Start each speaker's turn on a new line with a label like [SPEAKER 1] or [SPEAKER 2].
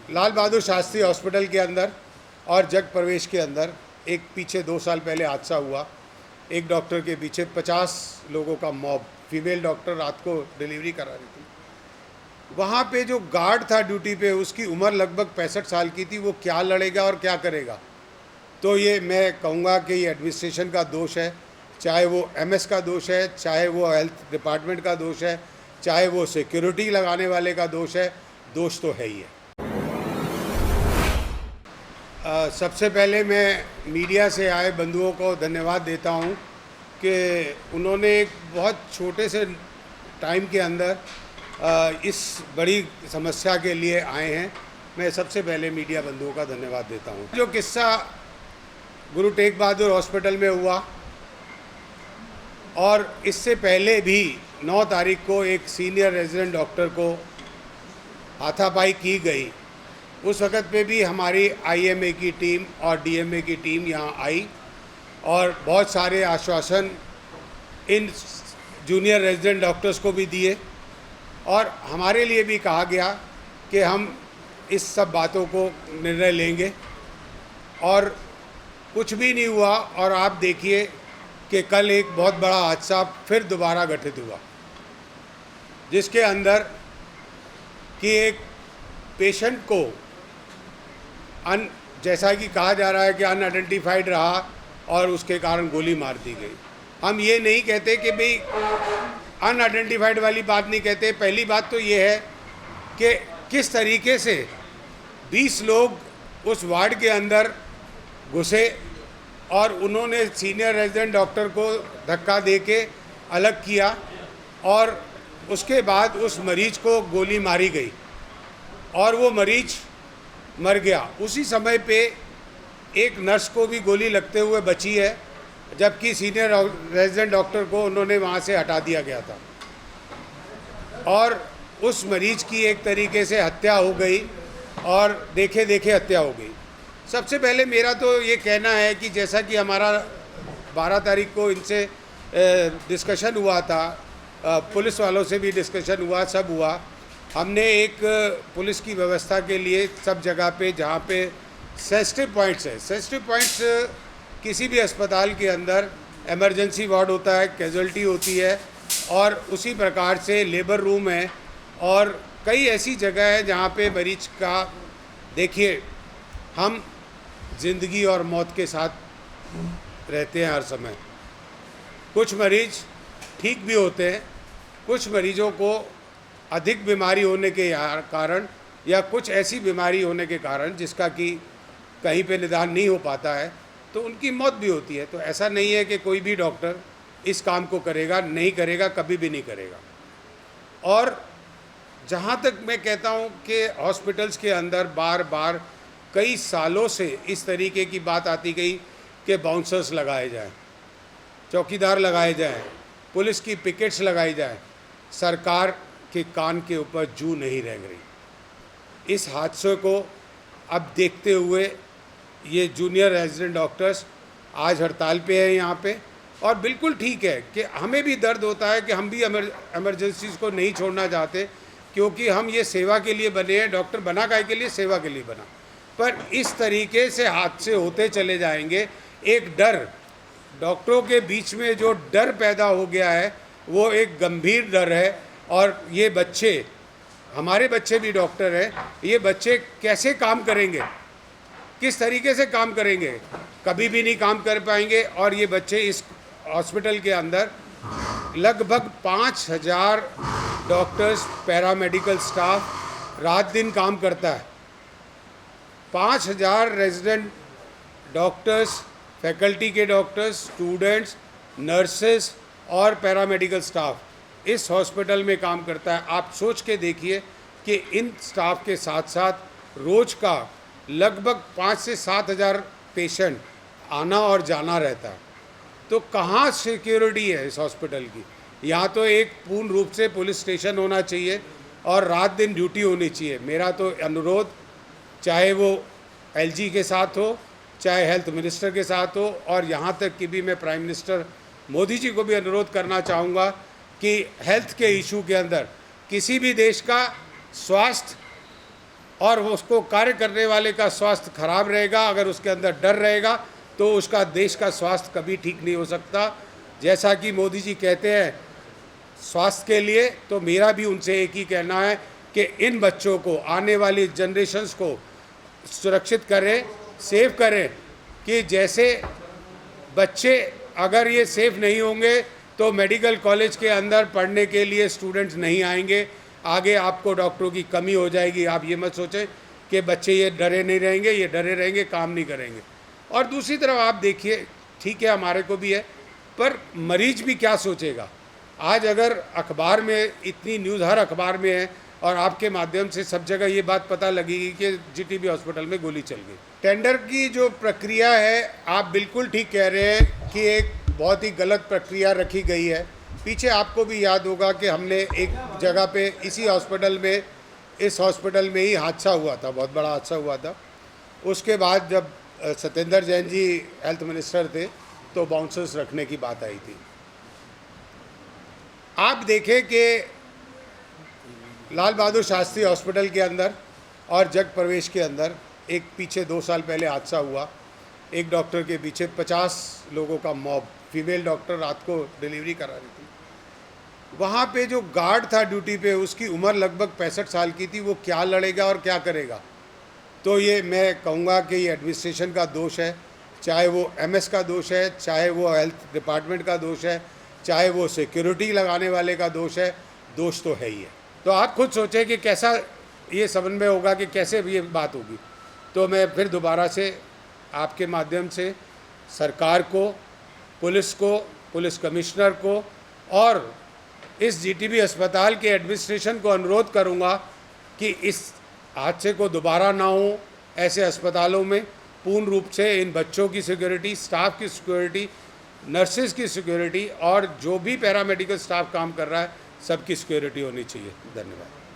[SPEAKER 1] Lal Bahadur Shastri hospital के अंदर और जग प्रवेश के अंदर एक पीछे 2 साल पहले हादसा हुआ। एक डॉक्टर के पीछे 50 लोगों का मॉब, फीमेल डॉक्टर रात को डिलीवरी करा रही थी। वहाँ पे जो गार्ड था ड्यूटी पे, उसकी उम्र लगभग 65 साल की थी। वो क्या लड़ेगा और क्या करेगा? तो ये मैं कहूँगा कि ये एडमिनिस्ट्रेशन का दोष है, चाहे वो एमएस का दोष है, चाहे वो हेल्थ डिपार्टमेंट का दोष है, चाहे वो सिक्योरिटी लगाने वाले का दोष है। दोष तो है ही है। सबसे पहले मैं मीडिया से आए बंधुओं को धन्यवाद देता हूं कि उन्होंने एक बहुत छोटे से टाइम के अंदर इस बड़ी समस्या के लिए आए हैं। मैं सबसे पहले मीडिया बंधुओं का धन्यवाद देता हूं। जो किस्सा गुरु तेग बहादुर हॉस्पिटल में हुआ और इससे पहले भी 9 तारीख को एक सीनियर रेजिडेंट डॉक्टर को हाथापाई की गई, उस वक़्त पे भी हमारी आईएमए की टीम और डीएमए की टीम यहाँ आई और बहुत सारे आश्वासन इन जूनियर रेजिडेंट डॉक्टर्स को भी दिए और हमारे लिए भी कहा गया कि हम इस सब बातों को निर्णय लेंगे और कुछ भी नहीं हुआ। और आप देखिए कि कल एक बहुत बड़ा हादसा फिर दोबारा घटित हुआ, जिसके अंदर कि एक पेशेंट को जैसा कि कहा जा रहा है कि अनआइडेंटिफाइड रहा और उसके कारण गोली मार दी गई। हम ये नहीं कहते कि भाई अनआइडेंटिफाइड वाली बात नहीं कहते। पहली बात तो ये है कि किस तरीके से 20 लोग उस वार्ड के अंदर घुसे और उन्होंने सीनियर रेजिडेंट डॉक्टर को धक्का दे के अलग किया और उसके बाद उस मरीज को गोली मारी गई और वो मरीज मर गया। उसी समय पे एक नर्स को भी गोली लगते हुए बची है, जबकि सीनियर रेजिडेंट डॉक्टर को उन्होंने वहाँ से हटा दिया गया था और उस मरीज की एक तरीके से हत्या हो गई और देखे देखे हत्या हो गई। सबसे पहले मेरा तो ये कहना है कि जैसा कि हमारा 12 तारीख को इनसे डिस्कशन हुआ था, पुलिस वालों से भी डिस्कशन हुआ, सब हुआ। हमने एक पुलिस की व्यवस्था के लिए सब जगह पे जहाँ पे सेंसिटिव पॉइंट्स है, सेंसिटिव पॉइंट्स किसी भी अस्पताल के अंदर इमरजेंसी वार्ड होता है, कैजुअल्टी होती है और उसी प्रकार से लेबर रूम है और कई ऐसी जगह है जहाँ पे मरीज का, देखिए हम ज़िंदगी और मौत के साथ रहते हैं हर समय। कुछ मरीज ठीक भी होते हैं, कुछ मरीजों को अधिक बीमारी होने के कारण या कुछ ऐसी बीमारी होने के कारण जिसका कि कहीं पे निदान नहीं हो पाता है तो उनकी मौत भी होती है। तो ऐसा नहीं है कि कोई भी डॉक्टर इस काम को करेगा, नहीं करेगा, कभी भी नहीं करेगा। और जहाँ तक मैं कहता हूँ कि हॉस्पिटल्स के अंदर बार बार कई सालों से इस तरीके की बात आती गई कि बाउंसर्स लगाए जाएं, चौकीदार लगाए जाएं, पुलिस की पिकेट्स लगाई जाएं, सरकार के कान के ऊपर जू नहीं रह गई। इस हादसे को अब देखते हुए ये जूनियर रेजिडेंट डॉक्टर्स आज हड़ताल पे हैं यहाँ पे और बिल्कुल ठीक है कि हमें भी दर्द होता है कि हम भी इमरजेंसीज़ को नहीं छोड़ना चाहते, क्योंकि हम ये सेवा के लिए बने हैं। डॉक्टर बना काय के लिए? सेवा के लिए बना। पर इस तरीके से हादसे होते चले जाएंगे, एक डर, डॉक्टरों के बीच में जो डर पैदा हो गया है वो एक गंभीर डर है। और ये बच्चे, हमारे बच्चे भी डॉक्टर हैं, ये बच्चे कैसे काम करेंगे, किस तरीके से काम करेंगे? कभी भी नहीं काम कर पाएंगे। और ये बच्चे इस हॉस्पिटल के अंदर लगभग 5000 डॉक्टर्स, पैरामेडिकल स्टाफ रात दिन काम करता है। 5000 रेजिडेंट डॉक्टर्स, फैकल्टी के डॉक्टर्स, स्टूडेंट्स, नर्सेस और पैरामेडिकल स्टाफ इस हॉस्पिटल में काम करता है। आप सोच के देखिए कि इन स्टाफ के साथ साथ रोज़ का लगभग 5 से 7 हज़ार पेशेंट आना और जाना रहता है। तो कहाँ सिक्योरिटी है इस हॉस्पिटल की? यहाँ तो एक पूर्ण रूप से पुलिस स्टेशन होना चाहिए और रात दिन ड्यूटी होनी चाहिए। मेरा तो अनुरोध, चाहे वो एलजी के साथ हो, चाहे हेल्थ मिनिस्टर के साथ हो, और यहाँ तक कि भी मैं प्राइम मिनिस्टर मोदी जी को भी अनुरोध करना चाहूँगा कि हेल्थ के इशू के अंदर किसी भी देश का स्वास्थ्य और वो उसको कार्य करने वाले का स्वास्थ्य खराब रहेगा, अगर उसके अंदर डर रहेगा तो उसका देश का स्वास्थ्य कभी ठीक नहीं हो सकता। जैसा कि मोदी जी कहते हैं स्वास्थ्य के लिए, तो मेरा भी उनसे एक ही कहना है कि इन बच्चों को, आने वाली जनरेशन्स को सुरक्षित करें, सेव करें। कि जैसे बच्चे अगर ये सेफ नहीं होंगे तो मेडिकल कॉलेज के अंदर पढ़ने के लिए स्टूडेंट्स नहीं आएंगे, आगे आपको डॉक्टरों की कमी हो जाएगी। आप ये मत सोचें कि बच्चे ये डरे नहीं रहेंगे, ये डरे रहेंगे, काम नहीं करेंगे। और दूसरी तरफ आप देखिए, ठीक है हमारे को भी है, पर मरीज भी क्या सोचेगा। आज अगर अखबार में इतनी न्यूज़ हर अखबार में है और आपके माध्यम से सब जगह ये बात पता लगेगी कि जीटीबी हॉस्पिटल में गोली चल गई। टेंडर की जो प्रक्रिया है, आप बिल्कुल ठीक कह रहे हैं कि एक बहुत ही गलत प्रक्रिया रखी गई है। पीछे आपको भी याद होगा कि हमने एक जगह पे इसी हॉस्पिटल में, इस हॉस्पिटल में ही हादसा हुआ था, बहुत बड़ा हादसा हुआ था। उसके बाद जब सत्येंद्र जैन जी हेल्थ मिनिस्टर थे तो बाउंसर्स रखने की बात आई थी। आप देखें कि लाल बहादुर शास्त्री हॉस्पिटल के अंदर और जग प्रवेश के अंदर एक पीछे 2 साल पहले हादसा हुआ। एक डॉक्टर के पीछे 50 लोगों का मॉब, फीमेल डॉक्टर रात को डिलीवरी करा रही थी। वहाँ पे जो गार्ड था ड्यूटी पे, उसकी उम्र लगभग 65 साल की थी। वो क्या लड़ेगा और क्या करेगा। तो ये मैं कहूँगा कि ये एडमिनिस्ट्रेशन का दोष है, चाहे वो एमएस का दोष है, चाहे वो हेल्थ डिपार्टमेंट का दोष है, चाहे वो सिक्योरिटी लगाने वाले का दोष है। दोष तो है ही है। तो आप खुद सोचें कि कैसा ये समन्वय होगा, कि कैसे ये बात होगी। तो मैं फिर दोबारा से आपके माध्यम से सरकार को, पुलिस कमिश्नर को और इस जीटीबी अस्पताल के एडमिनिस्ट्रेशन को अनुरोध करूंगा कि इस हादसे को दोबारा ना हो। ऐसे अस्पतालों में पूर्ण रूप से इन बच्चों की सिक्योरिटी, स्टाफ की सिक्योरिटी, नर्सेज की सिक्योरिटी और जो भी पैरामेडिकल स्टाफ काम कर रहा है, सबकी सिक्योरिटी होनी चाहिए। धन्यवाद।